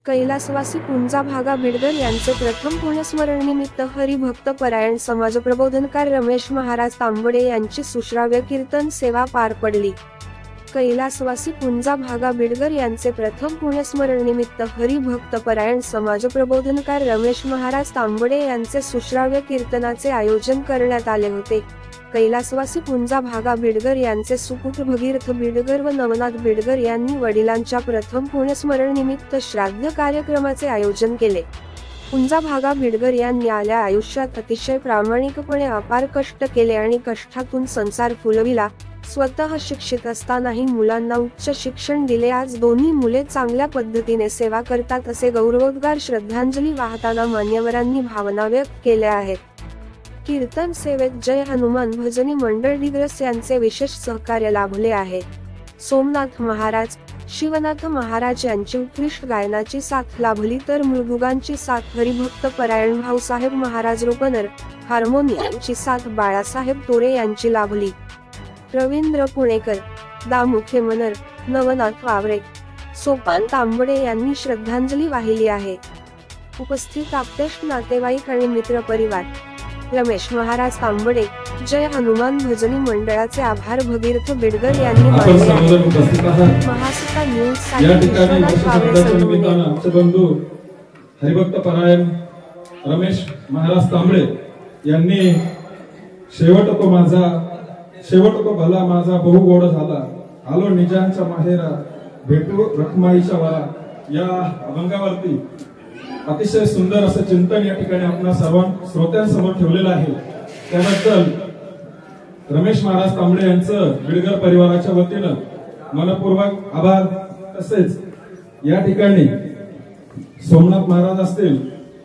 कैलासवासी पुंजा भागा बिडकर यांचे प्रथम पुण्यस्मरणनिमित्त हरिभक्त परायण समाज प्रबोधनकार रमेश महाराज तांबडे यांची सुश्राव्य कीर्तन सेवा पार पडली। कैलासवासी पुंजा भागा बिडकर यांचे प्रथम पुण्यस्मरणनिमित्त हरिभक्त परायण समाज प्रबोधनकार रमेश महाराज तांबडे यांचे सुश्राव्य कीर्तनाचे आयोजन करण्यात आले होते। कैलासवासी पुंजा भागा बिडकर यांचे सुपुत्र भगीरथ बिडकर व नवनाथ बिडकर यांनी वडिलांच्या प्रथम पुण्यस्मरण निमित्त श्राद्ध कार्यक्रमाचे आयोजन केले। पुंजा भागा बिडकर यांनी आल्या आयुष्यात अतिशय प्रामाणिकपणे अपार कष्ट केले आणि कष्टातून संसार फुलविला। स्वतः शिक्षित असतानाही मुलांना उच्च शिक्षण दिले। आज दोन्ही मुले चांगल्या पद्धतीने सेवा करतात असे गौरवोद्गार श्रद्धांजली वाहताना मान्यवरांनी भावना व्यक्त केल्या आहेत। कीर्तन सेवेत जय हनुमान भजनी मंडळ दिग्रस यांचे विशेष सहकार्य लाभले आहे। सोमनाथ महाराज, शिवनाथ महाराज यांची उत्कृष्ट गायनाची साथ लाभली तर मृदुगांची साथ हरिभक्त परायण भाऊसाहेब महाराज रोपनर, हार्मोनियमची साथ बाळासाहेब तोरे यांची लाभली। रवींद्र पुणेकर, दामू खेमनर, नवनाथ वावरे, सोपान तांबडे यांनी श्रद्धांजली वाहिली आहे। उपस्थित आप्तेष्ट नातेवाईक आणि मित्र परिवार। रमेश महाराज तांबडे, जय हनुमान भजनी मंडळाचे आभार भगीरथ बिडकर यांनी मानले आहेत। महासत्ता न्यूज साठी विश्वनाथ वावरे आमचे बंधू हरिभक्त परायण रमेश महाराज तांबडे यांनी शेवट तो भला माझा बहु गोड झाला, आलो निजांच्या माहेरा भेटू रखमाईच्या वारा या अभंगावरती अतिशय सुंदर असं चिंतन या ठिकाणी आपल्या सर्व श्रोत्यांसमोर ठेवलेलं आहे। त्याबद्दल रमेश महाराज तांबडे यांचं बिडकर परिवाराच्या वतीनं मनपूर्वक आभार। तसेच या ठिकाणी सोमनाथ महाराज असतील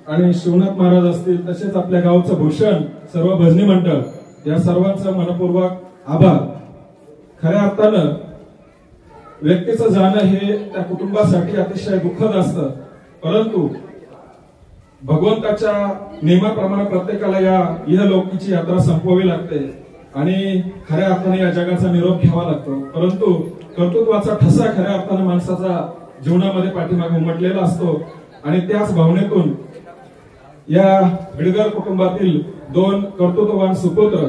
आणि शिवनाथ महाराज असतील, तसेच आपल्या गावचं भूषण सर्व भजनी मंडळ या सर्वांचं मनपूर्वक आभार। खऱ्या अर्थानं व्यक्तीचं जाणं हे त्या कुटुंबासाठी अतिशय दुःखद असतं, परंतु भगवंताच्या नियमाप्रमाणे प्रत्येकाला या इहलोकीची यात्रा संपवावी लागते आणि खऱ्या अर्थाने या जगाचा निरोप घ्यावा लागतो। परंतु कर्तृत्वाचा ठसा खऱ्या अर्थाने माणसाचा जीवनामध्ये पाठीमागे उमटलेला असतो आणि त्याच भावनेतून या बिडकर कुटुंबातील दोन कर्तृत्ववान सुपुत्र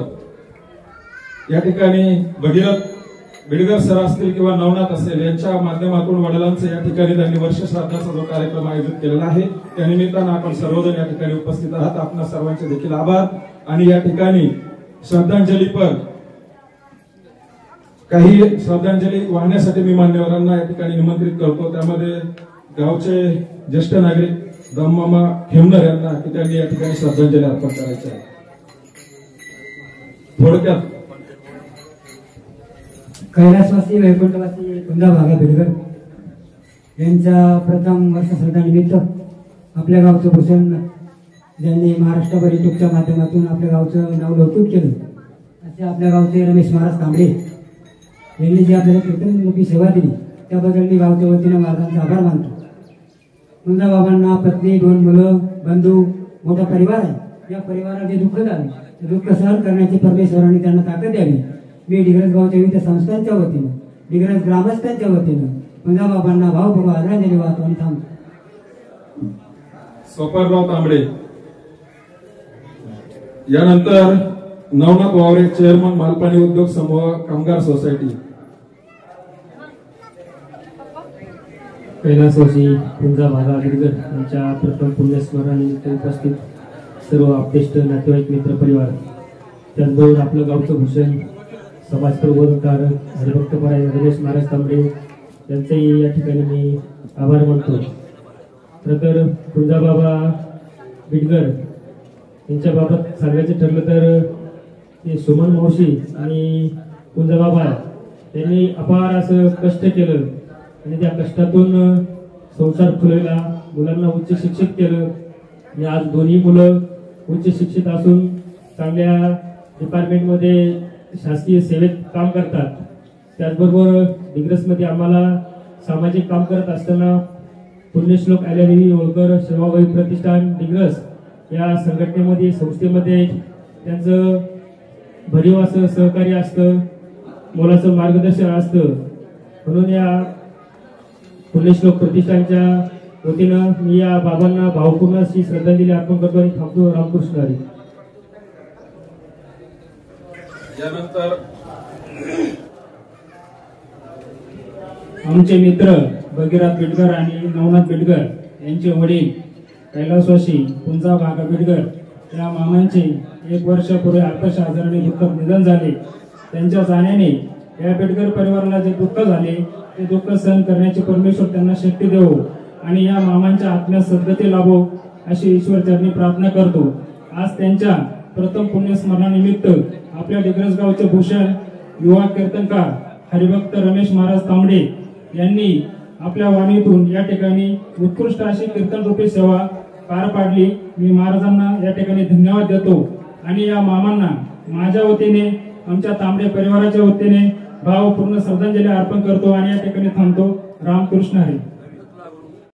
या ठिकाणी भगीरथ बिडकर सर असतील किंवा नवनाथ असेल यांच्या माध्यमातून वडिलांचे या ठिकाणी त्यांनी वर्ष श्राद्धाचा जो कार्यक्रम आयोजित केलेला आहे त्या निमित्तानं आपण सर्वजण या ठिकाणी उपस्थित आहात। आपल्या सर्वांचे देखील आभार। आणि या ठिकाणी श्रद्धांजलीपर काही श्रद्धांजली वाहण्यासाठी मी मान्यवरांना या ठिकाणी निमंत्रित करतो। त्यामध्ये गावचे ज्येष्ठ नागरिक दाममामा खेमनर यांना की त्यांनी या ठिकाणी श्रद्धांजली अर्पण करायची आहे। थोडक्यात कैलासवासी वैकुंठवासी पुंजा भागा बिडकर यांच्या प्रथम वर्षश्राद्धानिमित्त आपल्या गावचं भूषण ज्यांनी महाराष्ट्रभर युट्यूबच्या माध्यमातून आपल्या गावचं नाव लौकिक केलं असे आपल्या गावचे रमेश महाराज तांबडे यांनी जी आपल्याला कीर्तनमुखी सेवा दिली त्याबद्दल मी गावच्या वतीनं महाराजांचा आभार मानतो। पुंजा बाबांना पत्नी, दोन मुलं, बंधू, मोठा परिवार आहे। या परिवारात जे दुःख झाले ते दुःख सहन करण्याची परमेश्वरांनी त्यांना ताकद द्यावी। मी डिग्रस गावच्या विविध संस्थांच्या वतीनं, डिग्रस ग्रामस्थांच्या वतीनं पुंजा बाबांना भावपूर्वक आदरांजली वाहतो आणि थांबतो। सोपानराव तांबडे यानंतर नवनाथ वावरे, चेअरमन मालपाणी उद्योग समूह कामगार सोसायटी। कैलासवासी पुंजा भागा बिडकर यांच्या प्रथम पुण्यस्मरणानिमित्त उपस्थित सर्व आप्तेष्ट नातेवाईक मित्र परिवार, त्याचबरोबर आपलं गावचं भूषण समाज प्रबोधनकार हरिभक्त परायण रमेश महाराज तांबडे यांचेही या ठिकाणी मी आभार मानतो। तर पुंजा बाबा बिडकर यांच्या बाबत सांगायचं ठरलं तर ते सुमन मावशी आणि पुंजा बाबा त्यांनी अपार असं कष्ट केलं आणि त्या कष्टातून संसार फुलवला, मुलांना उच्च शिक्षित केलं आणि आज दोन्ही मुलं उच्च शिक्षित असून चांगल्या डिपार्टमेंटमध्ये शासकीय सेवेत काम करतात। त्याचबरोबर डिग्रसमध्ये आम्हाला सामाजिक काम करत असताना पुण्यश्लोक अहिल्यादेवी होळकर सेवाभावी प्रतिष्ठान डिग्रस या संघटनेमध्ये संस्थेमध्ये त्यांचं भरीव असं सहकार्य असतं, मोलाचं मार्गदर्शन असतं। म्हणून या पुण्यश्लोक प्रतिष्ठानच्या वतीनं मी या बाबांना भावपूर्ण अशी श्रद्धांजली अर्पण करतो आणि थांबतो. रामकृष्ण हरी. यानंतर आमचे मित्र भगीरथ बेटकर आणि नवनाथ बेटकर यांचे वडील कैलासवासी पुंजा भागा बेटकर या मामांचे 1 वर्षापूर्वी अल्पशा आजाराने दुःखद निधन झाले. त्यांच्या जाण्याने या बेटकर परिवाराला जे दुःख झाले ते दुःख सहन करण्याचे परमेश्वर त्यांना शक्ती देवो आणि या मामांच्या आत्म्यास सद्गती लाभो अशी ईश्वरचरणी प्रार्थना करतो. आज त्यांच्या प्रथम पुण्यस्मरणानिमित्त आपल्या डिग्रस गावचे भूषण युवा कीर्तनकार हरिभक्त रमेश महाराज तांबडे यांनी आपल्या वाणीतून या ठिकाणी उत्कृष्ट अशी कीर्तन रूपी सेवा पार पाडली. मी महाराजांना या ठिकाणी धन्यवाद देतो आणि या मामांना माझ्या वतीने आमच्या तांबडे परिवाराच्या वतीने भावपूर्ण श्रद्धांजली अर्पण करतो आणि या ठिकाणी थांबतो. रामकृष्ण हरी.